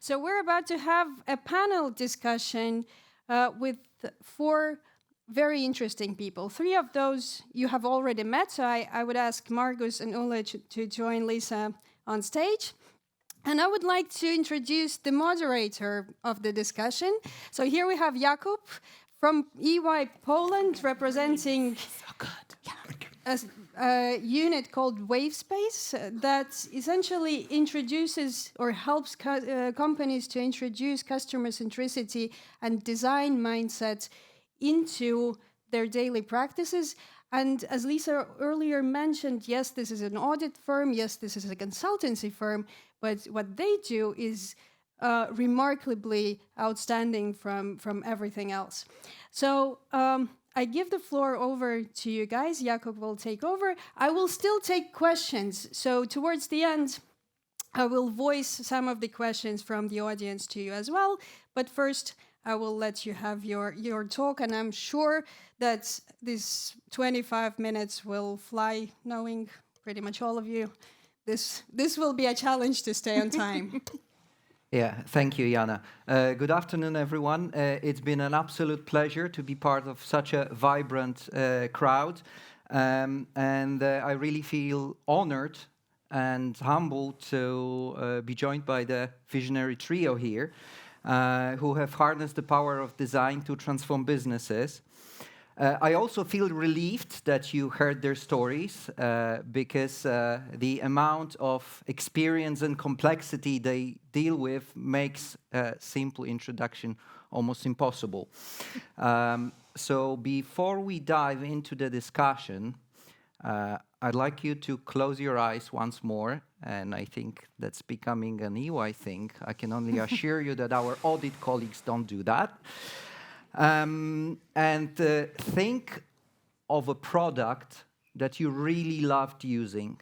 So we're about to have a panel discussion with 4 very interesting people. 3 of those you have already met, so I would ask Margus and Ulla to join Lisa on stage. And I would like to introduce the moderator of the discussion. So here we have Jakub from EY Poland, representing a unit called WaveSpace that essentially introduces or helps companies to introduce customer centricity and design mindset into their daily practices. And as Lisa earlier mentioned, yes, this is an audit firm, yes, this is a consultancy firm, but what they do is remarkably outstanding from everything else. So I give the floor over to you guys. Jakub will take over. I will still take questions. So towards the end, I will voice some of the questions from the audience to you as well. But first, I will let you have your talk. And I'm sure that these 25 minutes will fly, knowing pretty much all of you. This will be a challenge to stay on time. Yeah, thank you, Jana. Good afternoon, everyone. It's been an absolute pleasure to be part of such a vibrant crowd. And I really feel honored and humbled to be joined by the visionary trio here, who have harnessed the power of design to transform businesses. I also feel relieved that you heard their stories because the amount of experience and complexity they deal with makes a simple introduction almost impossible. So before we dive into the discussion, I'd like you to close your eyes once more, and I think that's becoming an EY thing. I can only assure you that our audit colleagues don't do that. And think of a product that you really loved using.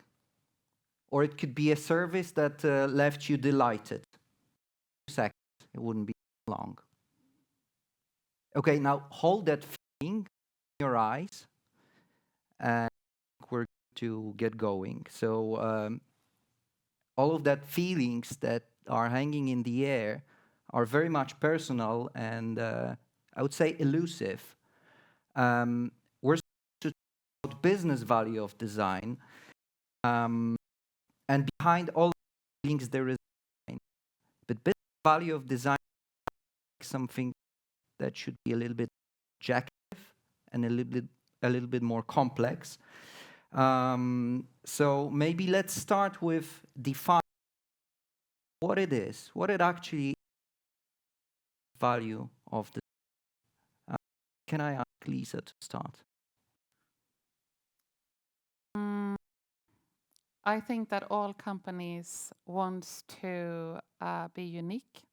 Or it could be a service that left you delighted. 2 seconds, it wouldn't be long. Okay, now hold that feeling in your eyes, and we're going to get going. So all of that feelings that are hanging in the air are very much personal and I would say elusive. We're talking about business value of design, and behind all feelings there is design. But business value of design is something that should be a little bit objective and a little bit more complex. So maybe let's start with defining what it is, what it actually is, value of the. Can I ask Lisa to start? I think that all companies want to be unique,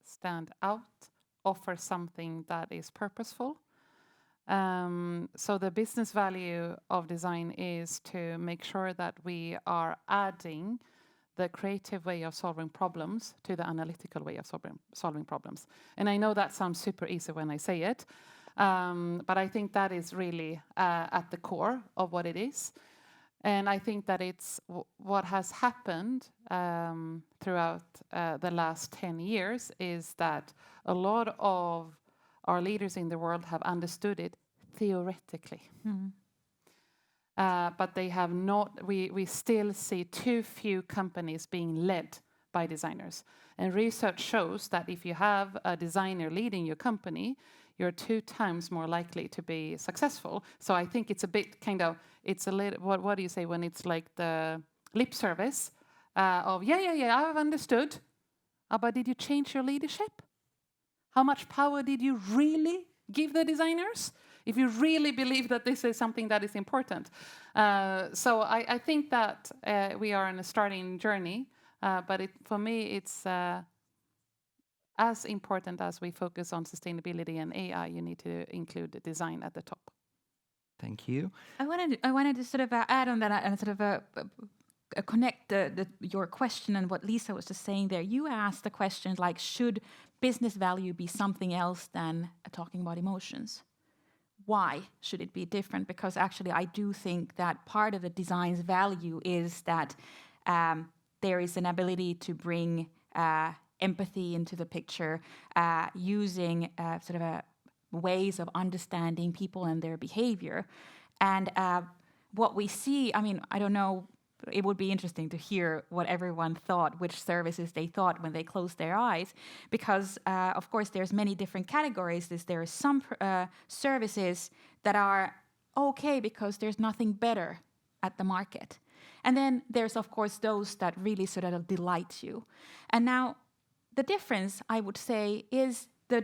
stand out, offer something that is purposeful. So the business value of design is to make sure that we are adding the creative way of solving problems to the analytical way of solving problems. And I know that sounds super easy when I say it, but I think that is really at the core of what it is. And I think that it's what has happened throughout the last 10 years is that a lot of our leaders in the world have understood it theoretically. But they have not, we still see too few companies being led by designers. And research shows that if you have a designer leading your company, you're 2 times more likely to be successful. So I think it's a bit kind of, it's a little, what do you say when it's like the lip service of, yeah, I've understood. But did you change your leadership? How much power did you really give the designers? If you really believe that this is something that is important. So I think that we are on a starting journey, but for me it's as important as we focus on sustainability and AI, you need to include the design at the top. Thank you. I wanted to sort of add on that and sort of connect your question and what Lisa was just saying there. You asked the question like, should business value be something else than talking about emotions? Why should it be different? Because actually I do think that part of the design's value is that there is an ability to bring empathy into the picture, using sort of ways of understanding people and their behavior. And what we see, I mean, I don't know, it would be interesting to hear what everyone thought, which services they thought when they closed their eyes, because of course there's many different categories. There are some services that are okay because there's nothing better at the market. And then there's of course those that really sort of delight you. And now the difference, I would say, is the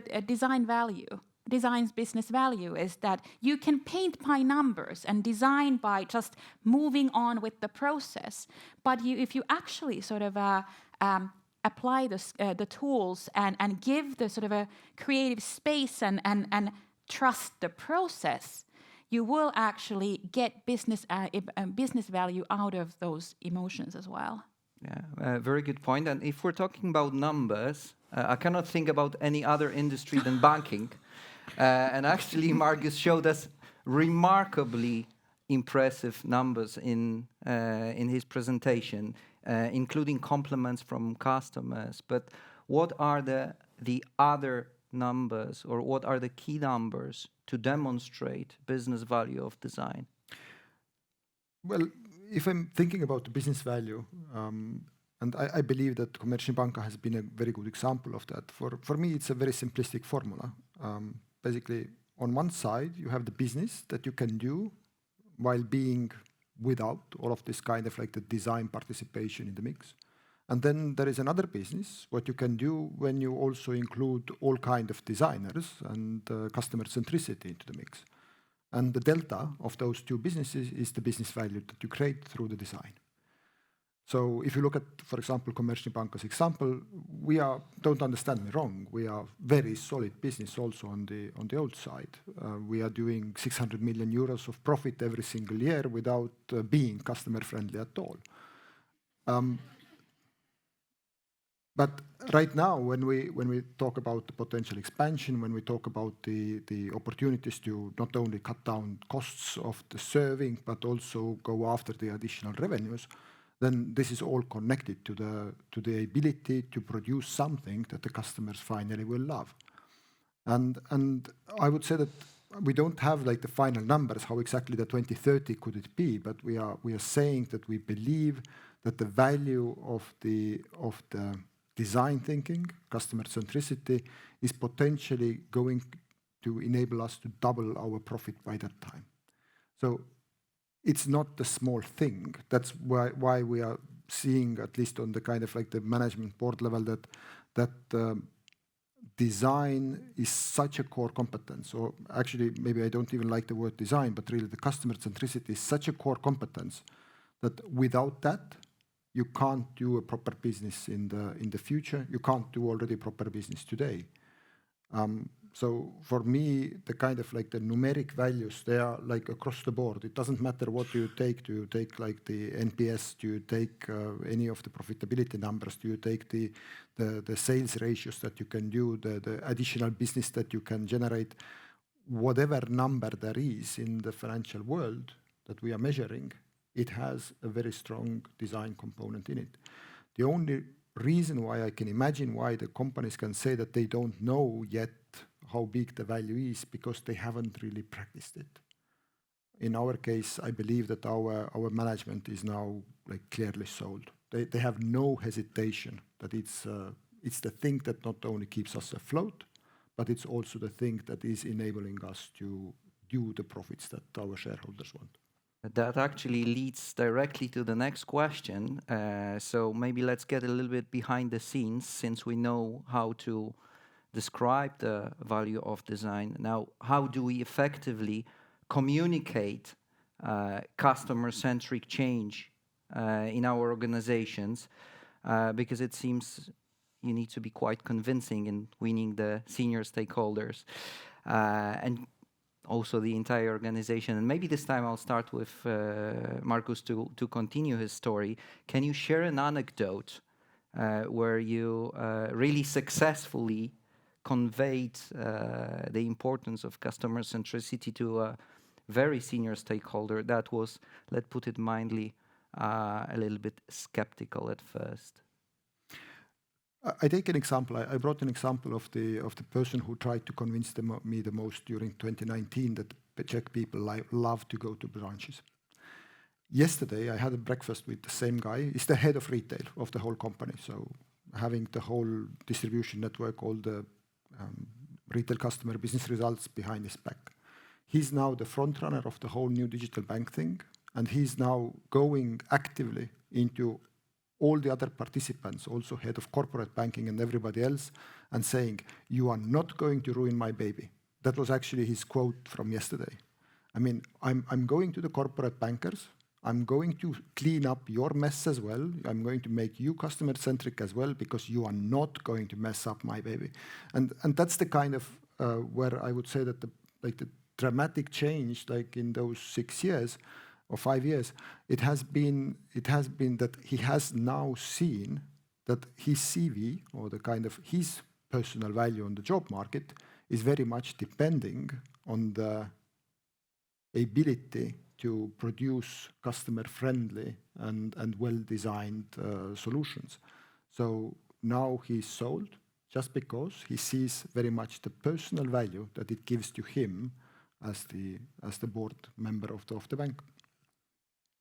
design's business value is that you can paint by numbers and design by just moving on with the process. But if you actually sort of apply the tools and give the sort of a creative space and trust the process, you will actually get business value out of those emotions as well. Yeah, very good point. And if we're talking about numbers, I cannot think about any other industry than banking. And actually, Margus showed us remarkably impressive numbers in his presentation, including compliments from customers. But what are the other numbers, or what are the key numbers to demonstrate business value of design? Well, if I'm thinking about the business value, and I believe that Commerzbank has been a very good example of that. For me, it's a very simplistic formula. Basically, on one side, you have the business that you can do while being without all of this kind of like the design participation in the mix. And then there is another business, what you can do when you also include all kind of designers and customer centricity into the mix. And the delta of those two businesses is the business value that you create through the design. So if you look at, for example, Commerzbank as example, don't understand me wrong, we are very solid business also on the old side. We are doing 600 million euros of profit every single year without being customer friendly at all. But right now, when we talk about the potential expansion, when we talk about the opportunities to not only cut down costs of the serving, but also go after the additional revenues, then this is all connected to the ability to produce something that the customers finally will love. And I would say that we don't have like the final numbers, how exactly the 2030 could it be, but we are saying that we believe that the value of the design thinking, customer centricity, is potentially going to enable us to double our profit by that time. So it's not a small thing. That's why we are seeing, at least on the kind of like the management board level, that design is such a core competence. Or actually, maybe I don't even like the word design, but really the customer centricity is such a core competence that without that, you can't do a proper business in the future. You can't do already proper business today. So for me, the kind of like the numeric values, they are like across the board. It doesn't matter what you take. Do you take like the NPS? Do you take any of the profitability numbers? Do you take the sales ratios that you can do, the additional business that you can generate? Whatever number there is in the financial world that we are measuring, it has a very strong design component in it. The only reason why I can imagine why the companies can say that they don't know yet how big the value is, because they haven't really practiced it. In our case, I believe that our management is now like clearly sold. They have no hesitation that it's the thing that not only keeps us afloat, but it's also the thing that is enabling us to do the profits that our shareholders want. That actually leads directly to the next question. So maybe let's get a little bit behind the scenes, since we know how to describe the value of design. Now, how do we effectively communicate customer-centric change in our organizations? Because it seems you need to be quite convincing in winning the senior stakeholders and also the entire organization. And maybe this time I'll start with Margus to continue his story. Can you share an anecdote where you really successfully conveyed the importance of customer centricity to a very senior stakeholder that was, let's put it mildly, a little bit skeptical at first? I take an example. I brought an example of the person who tried to convince me the most during 2019 that the Czech people love to go to branches. Yesterday, I had a breakfast with the same guy. He's the head of retail of the whole company. So having the whole distribution network, all the retail customer business results behind his back. He's now the front runner of the whole new digital bank thing. And he's now going actively into all the other participants, also head of corporate banking and everybody else, and saying, you are not going to ruin my baby. That was actually his quote from yesterday. I mean, I'm going to the corporate bankers. I'm going to clean up your mess as well. I'm going to make you customer-centric as well, because you are not going to mess up my baby. And that's the kind of where I would say that the dramatic change, like in those 6 years or 5 years, it has been that he has now seen that his CV or the kind of his personal value on the job market is very much depending on the ability to produce customer-friendly and well-designed solutions. So now he's sold just because he sees very much the personal value that it gives to him as the board member of the bank.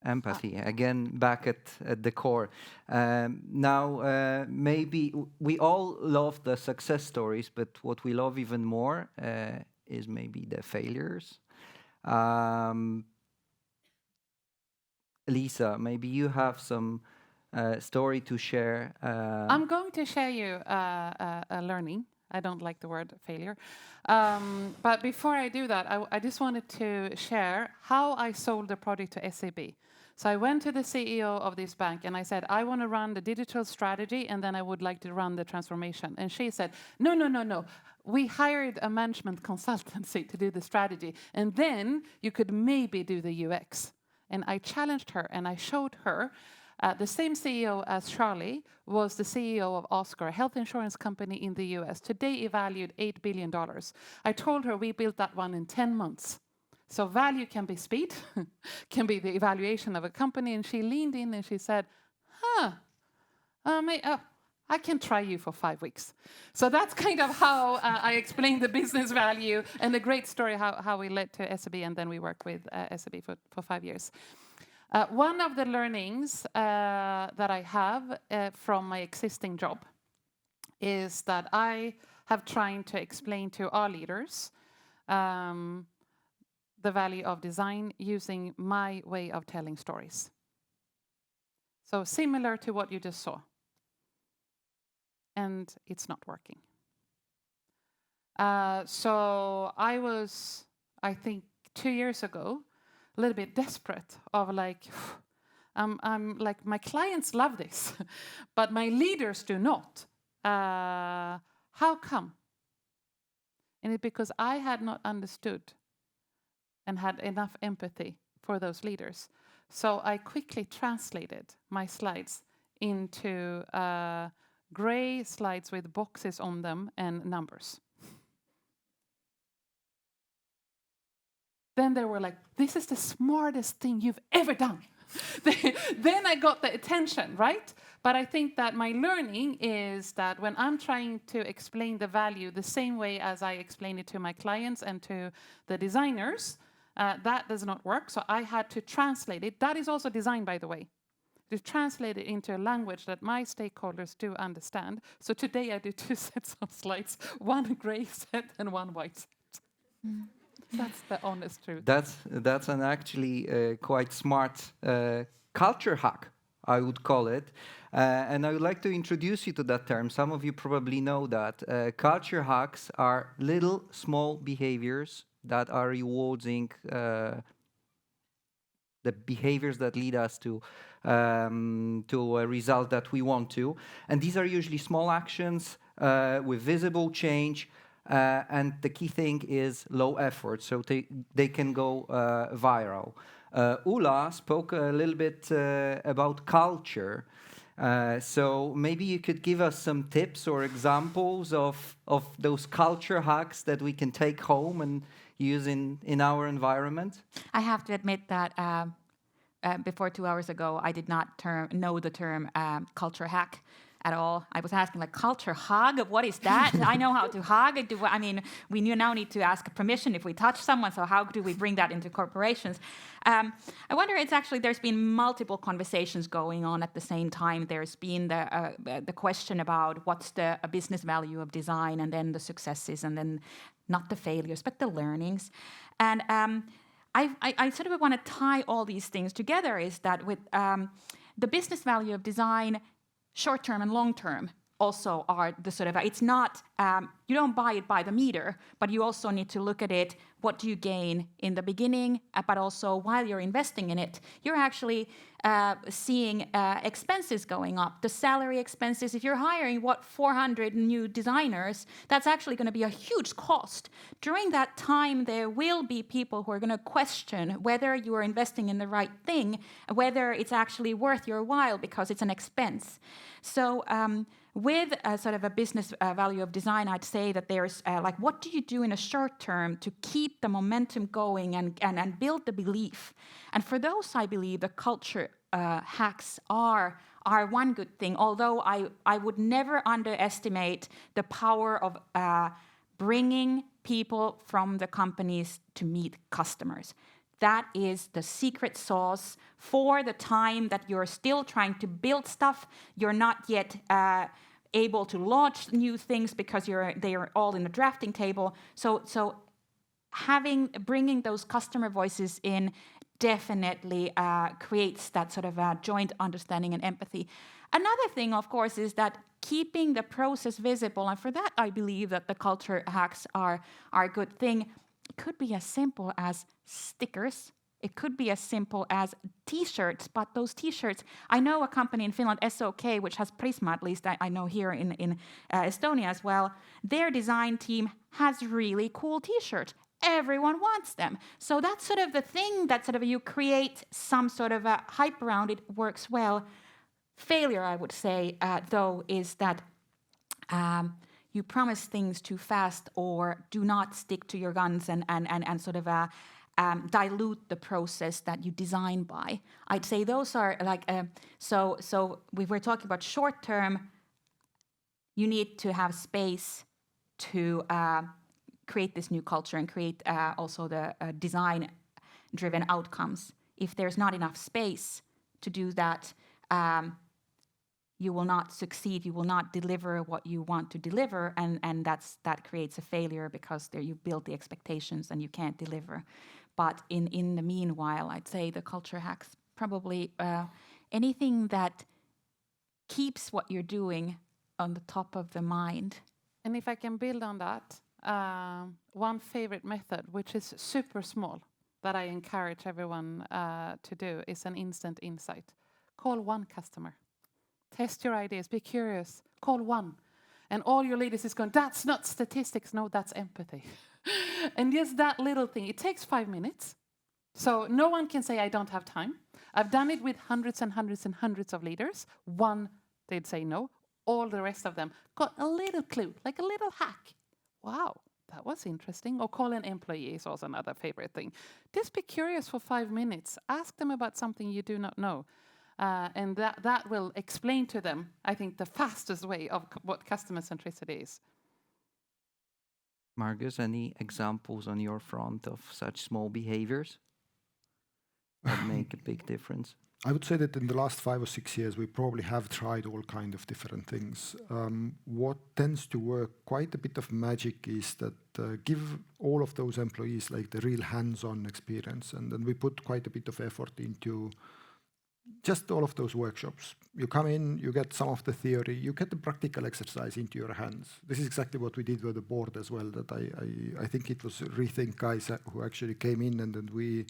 Empathy, again, back at the core. Now, maybe we all love the success stories, but what we love even more is maybe the failures. Lisa, maybe you have some story to share. I'm going to share you a learning. I don't like the word failure. But before I do that, I just wanted to share how I sold the project to SEB. So I went to the CEO of this bank and I said, I want to run the digital strategy and then I would like to run the transformation. And she said, no. We hired a management consultancy to do the strategy. And then you could maybe do the UX. And I challenged her and I showed her the same CEO as Charlie was the CEO of Oscar, a health insurance company in the US. Today, it valued $8 billion. I told her we built that one in 10 months. So value can be speed, can be the evaluation of a company. And she leaned in and she said, I can try you for 5 weeks. So that's kind of how I explained the business value and the great story how we led to SEB, and then we worked with SEB for 5 years. One of the learnings that I have from my existing job is that I have tried to explain to our leaders the value of design using my way of telling stories. So similar to what you just saw. And it's not working. So I was, I think 2 years ago, a little bit desperate of like, I'm like, my clients love this, but my leaders do not. How come? And it's because I had not understood and had enough empathy for those leaders. So I quickly translated my slides into gray slides with boxes on them and numbers. Then they were like, this is the smartest thing you've ever done. Then I got the attention, right? But I think that my learning is that when I'm trying to explain the value the same way as I explain it to my clients and to the designers, that does not work. So I had to translate it. That is also design, by the way. To translate it into a language that my stakeholders do understand. So today I do 2 sets of slides, one gray set and one white set. That's the honest truth. That's an actually quite smart culture hack, I would call it. And I would like to introduce you to that term. Some of you probably know that. Culture hacks are little small behaviors that are rewarding the behaviors that lead us to a result that we want to. And these are usually small actions with visible change. And the key thing is low effort, so they can go viral. Ulla spoke a little bit about culture. So maybe you could give us some tips or examples of those culture hacks that we can take home and use in our environment? I have to admit that before 2 hours ago, I did not know the term culture hack. at all. I was asking like culture hug, what is that? I know how to hug. We now need to ask permission if we touch someone, so how do we bring that into corporations? I wonder, there's been multiple conversations going on at the same time. There's been the question about what's the business value of design, and then the successes, and then not the failures, but the learnings. And I sort of want to tie all these things together, is that with the business value of design, short-term and long-term, also are the sort of, it's not, you don't buy it by the meter, but you also need to look at it, what do you gain in the beginning, but also while you're investing in it, you're actually seeing expenses going up. The salary expenses, if you're hiring, 400 new designers, that's actually going to be a huge cost. During that time, there will be people who are going to question whether you are investing in the right thing, whether it's actually worth your while, because it's an expense. So with sort of a business value of design, I'd say that there's what do you do in a short term to keep the momentum going and build the belief? And for those, I believe the culture hacks are one good thing, although I would never underestimate the power of bringing people from the companies to meet customers. That is the secret sauce for the time that you're still trying to build stuff. You're not yet able to launch new things because they are all in the drafting table. So bringing those customer voices in definitely creates that sort of joint understanding and empathy. Another thing, of course, is that keeping the process visible, and for that I believe that the culture hacks are a good thing. It could be as simple as stickers. It could be as simple as T-shirts, but those T-shirts, I know a company in Finland, SOK, which has Prisma, at least I know here in Estonia as well. Their design team has really cool T-shirts. Everyone wants them. So that's sort of the thing that sort of you create some sort of a hype around it, works well. Failure, I would say, though, is that you promise things too fast or do not stick to your guns and sort of dilute the process that you design by. I'd say those are so we were talking about short term, you need to have space to create this new culture and create also the design-driven outcomes. If there's not enough space to do that, you will not succeed, you will not deliver what you want to deliver, and that creates a failure because there you build the expectations and you can't deliver. But in the meanwhile, I'd say the culture hacks, probably anything that keeps what you're doing on the top of the mind. And if I can build on that, one favorite method, which is super small, that I encourage everyone to do, is an instant insight. Call one customer. Test your ideas, be curious, call one. And all your leaders is going, that's not statistics, no, that's empathy. And just that little thing, it takes 5 minutes. So no one can say, I don't have time. I've done it with hundreds and hundreds and hundreds of leaders. One, they'd say no. All the rest of them got a little clue, like a little hack. Wow, that was interesting. Or call an employee is also another favorite thing. Just be curious for 5 minutes. Ask them about something you do not know. And that will explain to them, I think, the fastest way of what customer centricity is. Margus, any examples on your front of such small behaviors that make a big difference? I would say that in the last 5 or 6 years, we probably have tried all kind of different things. What tends to work, quite a bit of magic, is that give all of those employees like the real hands-on experience, and then we put quite a bit of effort into just all of those workshops. You come in, you get some of the theory, you get the practical exercise into your hands. This is exactly what we did with the board as well, that I think it was Rethink guys who actually came in, and then we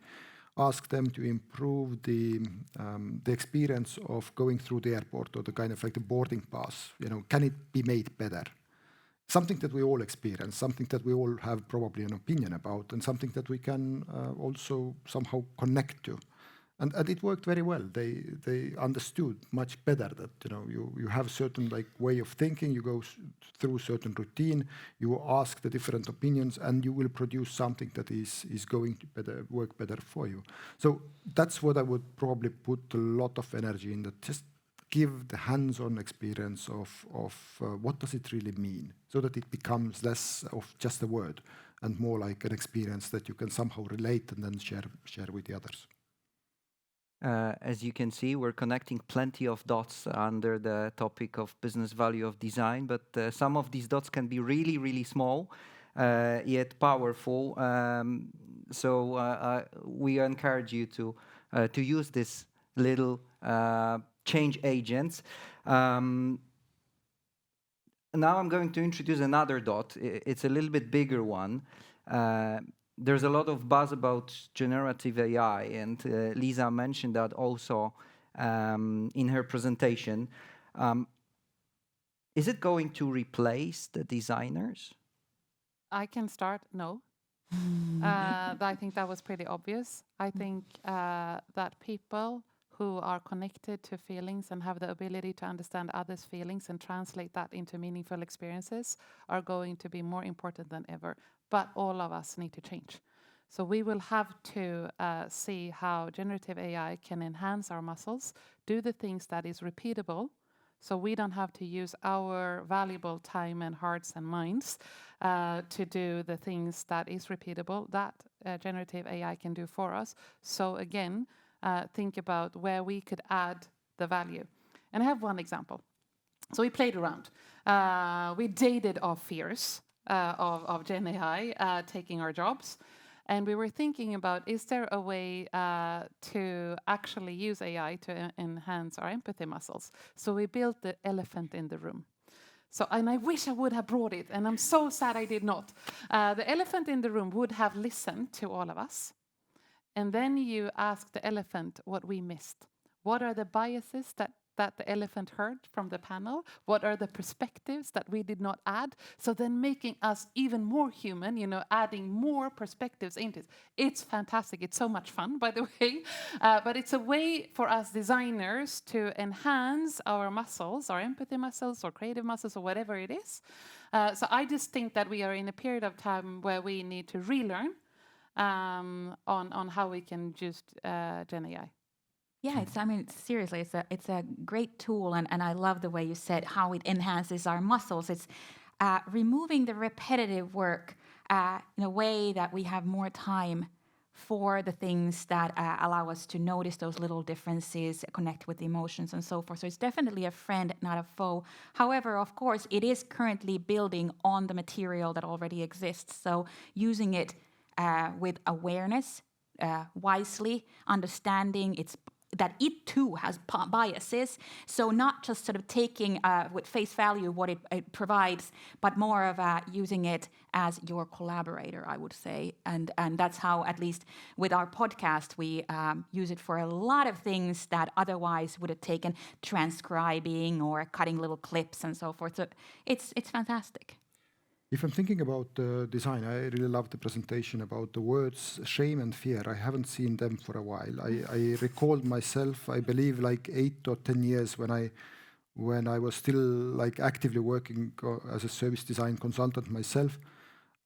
asked them to improve the experience of going through the airport, or the kind of like the boarding pass. You know, can it be made better? Something that we all experience, something that we all have probably an opinion about, and something that we can also somehow connect to. And it worked very well. They understood much better that, you know, you have certain like way of thinking, you go through certain routine, you ask the different opinions, and you will produce something that is going to work better for you. So that's what I would probably put a lot of energy in, that just give the hands-on experience of what does it really mean, so that it becomes less of just a word and more like an experience that you can somehow relate and then share with the others. As you can see, we're connecting plenty of dots under the topic of business value of design, but some of these dots can be really, really small, yet powerful. So we encourage you to use this little change agents. Now I'm going to introduce another dot. It's a little bit bigger one. There's a lot of buzz about generative AI, and Lisa mentioned that also in her presentation. Is it going to replace the designers? I can start. No. I think that was pretty obvious. I think that people who are connected to feelings and have the ability to understand others' feelings and translate that into meaningful experiences are going to be more important than ever. But all of us need to change. So we will have to see how generative AI can enhance our muscles, do the things that is repeatable, so we don't have to use our valuable time and hearts and minds to do the things that is repeatable, that generative AI can do for us. So again, think about where we could add the value. And I have one example. So we played around. We dated our fears of Gen AI taking our jobs. And we were thinking about, is there a way to actually use AI to enhance our empathy muscles? So we built the elephant in the room. So, and I wish I would have brought it, and I'm so sad I did not. The elephant in the room would have listened to all of us. And then you ask the elephant what we missed. What are the biases that the elephant heard from the panel? What are the perspectives that we did not add? So then making us even more human, adding more perspectives into it. It's fantastic. It's so much fun, by the way. But it's a way for us designers to enhance our muscles, our empathy muscles or creative muscles or whatever it is. So I just think that we are in a period of time where we need to relearn on how we can use Gen AI. Yeah, seriously, it's a great tool, and I love the way you said how it enhances our muscles. It's removing the repetitive work in a way that we have more time for the things that allow us to notice those little differences, connect with the emotions, and so forth. So it's definitely a friend, not a foe. However, of course, it is currently building on the material that already exists. So using it with awareness, wisely, understanding that it too has biases. So not just sort of taking with face value what it provides, but more of using it as your collaborator, I would say. And that's how, at least with our podcast, we use it for a lot of things that otherwise would have taken transcribing or cutting little clips and so forth. So it's fantastic. If I'm thinking about design, I really love the presentation about the words shame and fear. I haven't seen them for a while. I recalled myself, I believe, like 8 or 10 years when I was still like actively working as a service design consultant myself.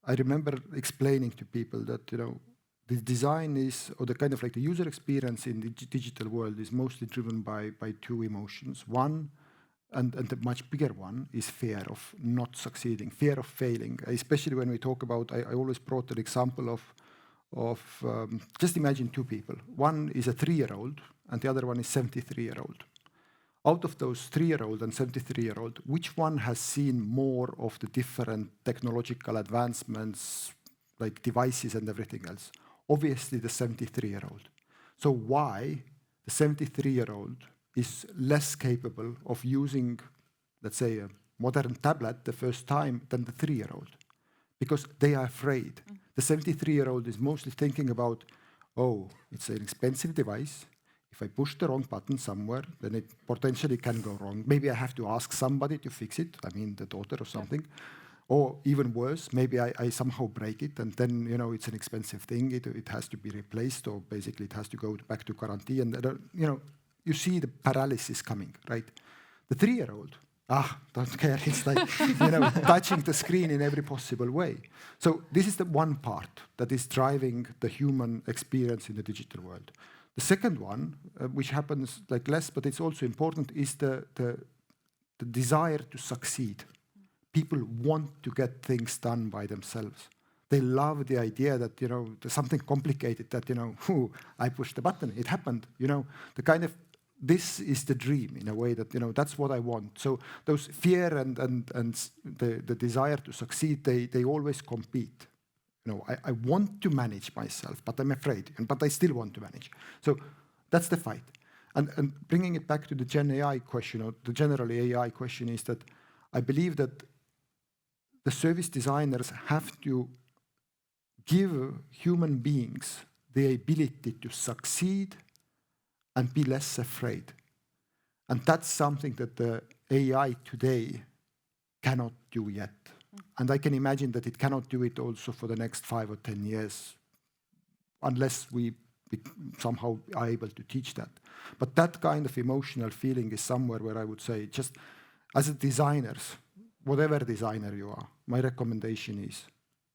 I remember explaining to people that the design is, or the kind of like the user experience in the digital world is mostly driven by two emotions. One, and the much bigger one, is fear of not succeeding, fear of failing. Especially when we talk about, I always brought an example of just imagine two people. One is a 3-year-old and the other one is 73-year-old. Out of those 3-year-old and 73-year-old, which one has seen more of the different technological advancements, like devices and everything else? Obviously the 73-year-old. So why the 73-year-old is less capable of using, let's say, a modern tablet the first time than the 3-year-old? Because they are afraid. The 73-year-old is mostly thinking about, oh, it's an expensive device. If I push the wrong button somewhere, then it potentially can go wrong. Maybe I have to ask somebody to fix it, the daughter or something. Or even worse, maybe I somehow break it, and then it's an expensive thing. It has to be replaced, or basically it has to go back to guarantee. And you see the paralysis coming, right? The 3-year-old, don't care. It's like, touching the screen in every possible way. So this is the one part that is driving the human experience in the digital world. The second one, which happens like less, but it's also important, is the desire to succeed. People want to get things done by themselves. They love the idea that, there's something complicated that, I pushed the button, it happened, the kind of, this is the dream in a way that, that's what I want. So those fear and the desire to succeed, they always compete. I want to manage myself, but I'm afraid, but I still want to manage. So that's the fight. And bringing it back to the Gen AI question, or the general AI question, is that I believe that the service designers have to give human beings the ability to succeed and be less afraid. And that's something that the AI today cannot do yet. And I can imagine that it cannot do it also for the next 5 or 10 years, unless we somehow are able to teach that. But that kind of emotional feeling is somewhere where I would say, just as a designers, whatever designer you are, my recommendation is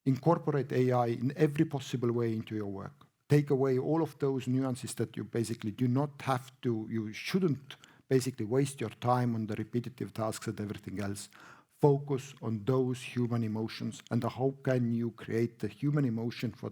incorporate AI in every possible way into your work. Take away all of those nuances that you basically do not have to, you shouldn't basically waste your time on the repetitive tasks and everything else. Focus on those human emotions and how can you create the human emotion for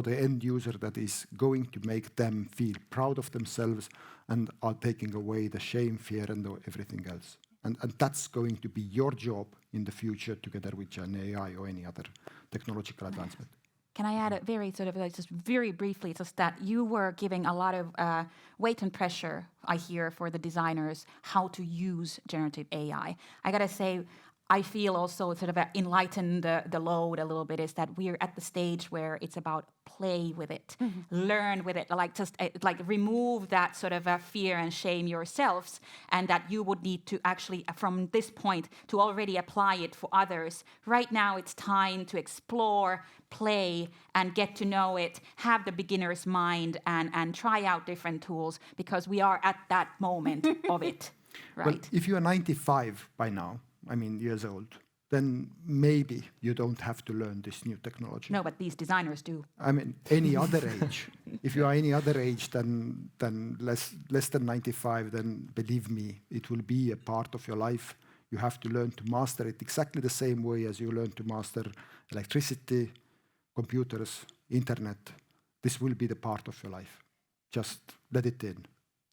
the end user that is going to make them feel proud of themselves and are taking away the shame, fear, and everything else. And that's going to be your job in the future together with Gen AI or any other technological advancement. Can I add a very just very briefly, just that you were giving a lot of weight and pressure, I hear, for the designers, how to use generative AI. I gotta say, I feel also enlighten the load a little bit, is that we're at the stage where it's about play with it, learn with it, remove that sort of fear and shame yourselves, and that you would need to actually, from this point, to already apply it for others. Right now, it's time to explore, play, and get to know it, have the beginner's mind, and try out different tools, because we are at that moment of it, right? Well, if you are 95 by now, years old, then maybe you don't have to learn this new technology. No, but these designers do. Any other age. If you are any other age than less than 95, then believe me, it will be a part of your life. You have to learn to master it exactly the same way as you learn to master electricity, computers, internet. This will be the part of your life. Just let it in.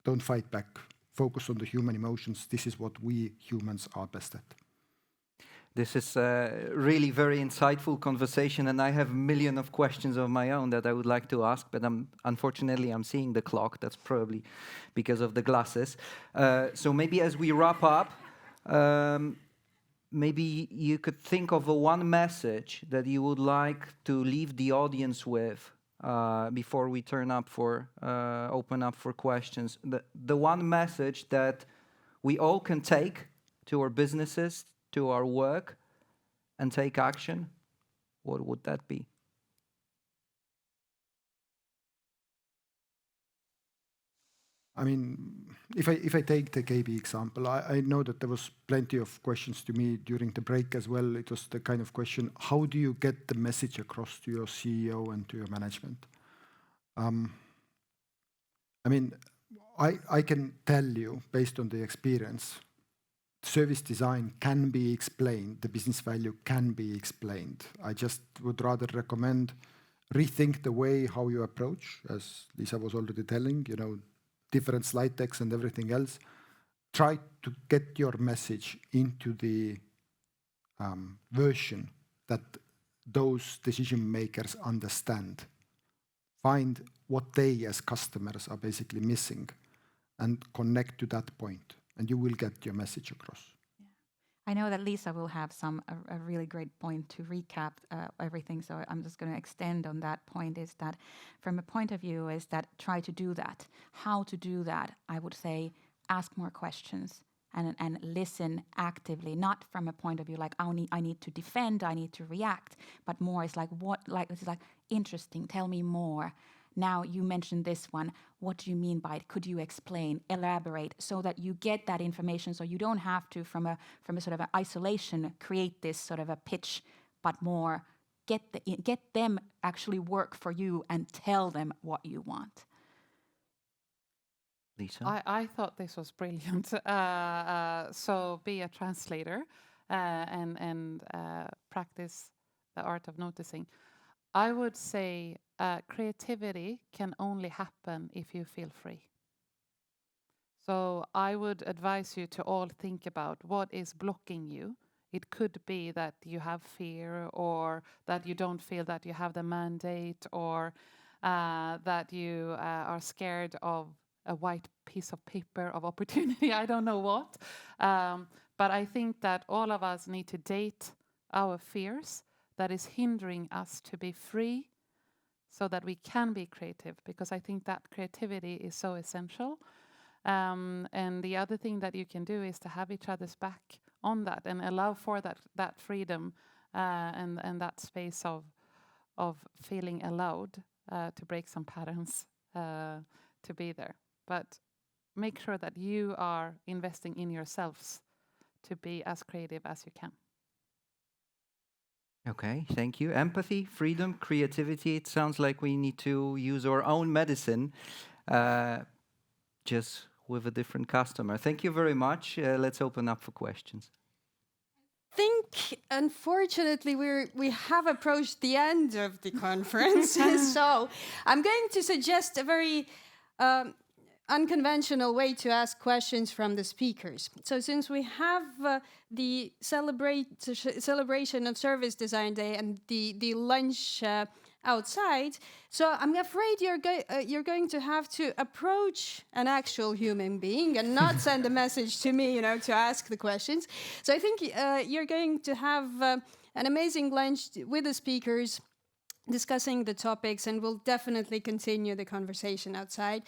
Don't fight back. Focus on the human emotions. This is what we humans are best at. This is a really very insightful conversation, and I have a million of questions of my own that I would like to ask, but unfortunately I'm seeing the clock. That's probably because of the glasses. So maybe as we wrap up, maybe you could think of one message that you would like to leave the audience with before we open up for questions. The one message that we all can take to our businesses, to our work, and take action, what would that be? If I take the KB example, I know that there was plenty of questions to me during the break as well. It was the kind of question, how do you get the message across to your CEO and to your management? I can tell you, based on the experience, service design can be explained, the business value can be explained. I just would rather recommend rethink the way how you approach, as Lisa was already telling, different slide decks and everything else. Try to get your message into the version that those decision makers understand. Find what they as customers are basically missing and connect to that point, and you will get your message across. Yeah. I know that Lisa will have a really great point to recap everything, so I'm just going to extend on that point, is that from a point of view is that try to do that. How to do that, I would say, ask more questions and listen actively, not from a point of view like I need to defend, I need to react, but more is interesting, tell me more. Now you mentioned this one, what do you mean by it? Could you explain, elaborate, so that you get that information, so you don't have to, from a sort of an isolation, create this sort of a pitch, but more get them actually work for you and tell them what you want. Lisa? I thought this was brilliant. So be a translator and practice the art of noticing. I would say creativity can only happen if you feel free. So I would advise you to all think about what is blocking you. It could be that you have fear, or that you don't feel that you have the mandate, or that you are scared of a white piece of paper of opportunity. I don't know what. But I think that all of us need to date our fears that is hindering us to be free, so that we can be creative, because I think that creativity is so essential. And the other thing that you can do is to have each other's back on that and allow for that freedom and that space of feeling allowed to break some patterns, to be there. But make sure that you are investing in yourselves to be as creative as you can. Okay, thank you. Empathy, freedom, creativity. It sounds like we need to use our own medicine, just with a different customer. Thank you very much. Let's open up for questions. I think, unfortunately, we have approached the end of the conference. So I'm going to suggest a very unconventional way to ask questions from the speakers. So since we have the celebration of Service Design Day and the lunch outside, so I'm afraid you're going to have to approach an actual human being and not send a message to me, to ask the questions. So I think you're going to have an amazing lunch with the speakers, discussing the topics, and we'll definitely continue the conversation outside.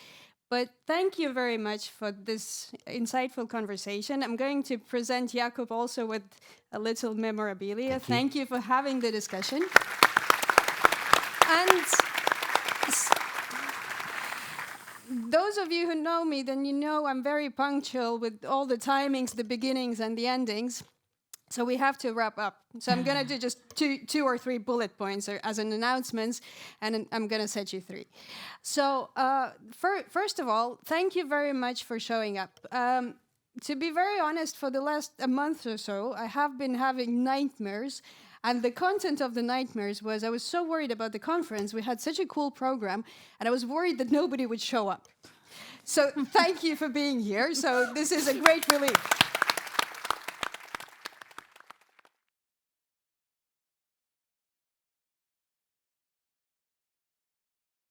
But thank you very much for this insightful conversation. I'm going to present Jakub also with a little memorabilia. Thank you for having the discussion. And those of you who know me, then you know I'm very punctual with all the timings, the beginnings and the endings. So we have to wrap up. So I'm going to do just two or three bullet points as an announcements, and I'm going to set you three. So first of all, thank you very much for showing up. To be very honest, for the last a month or so, I have been having nightmares. And the content of the nightmares was I was so worried about the conference. We had such a cool program, and I was worried that nobody would show up. So thank you for being here. So this is a great relief.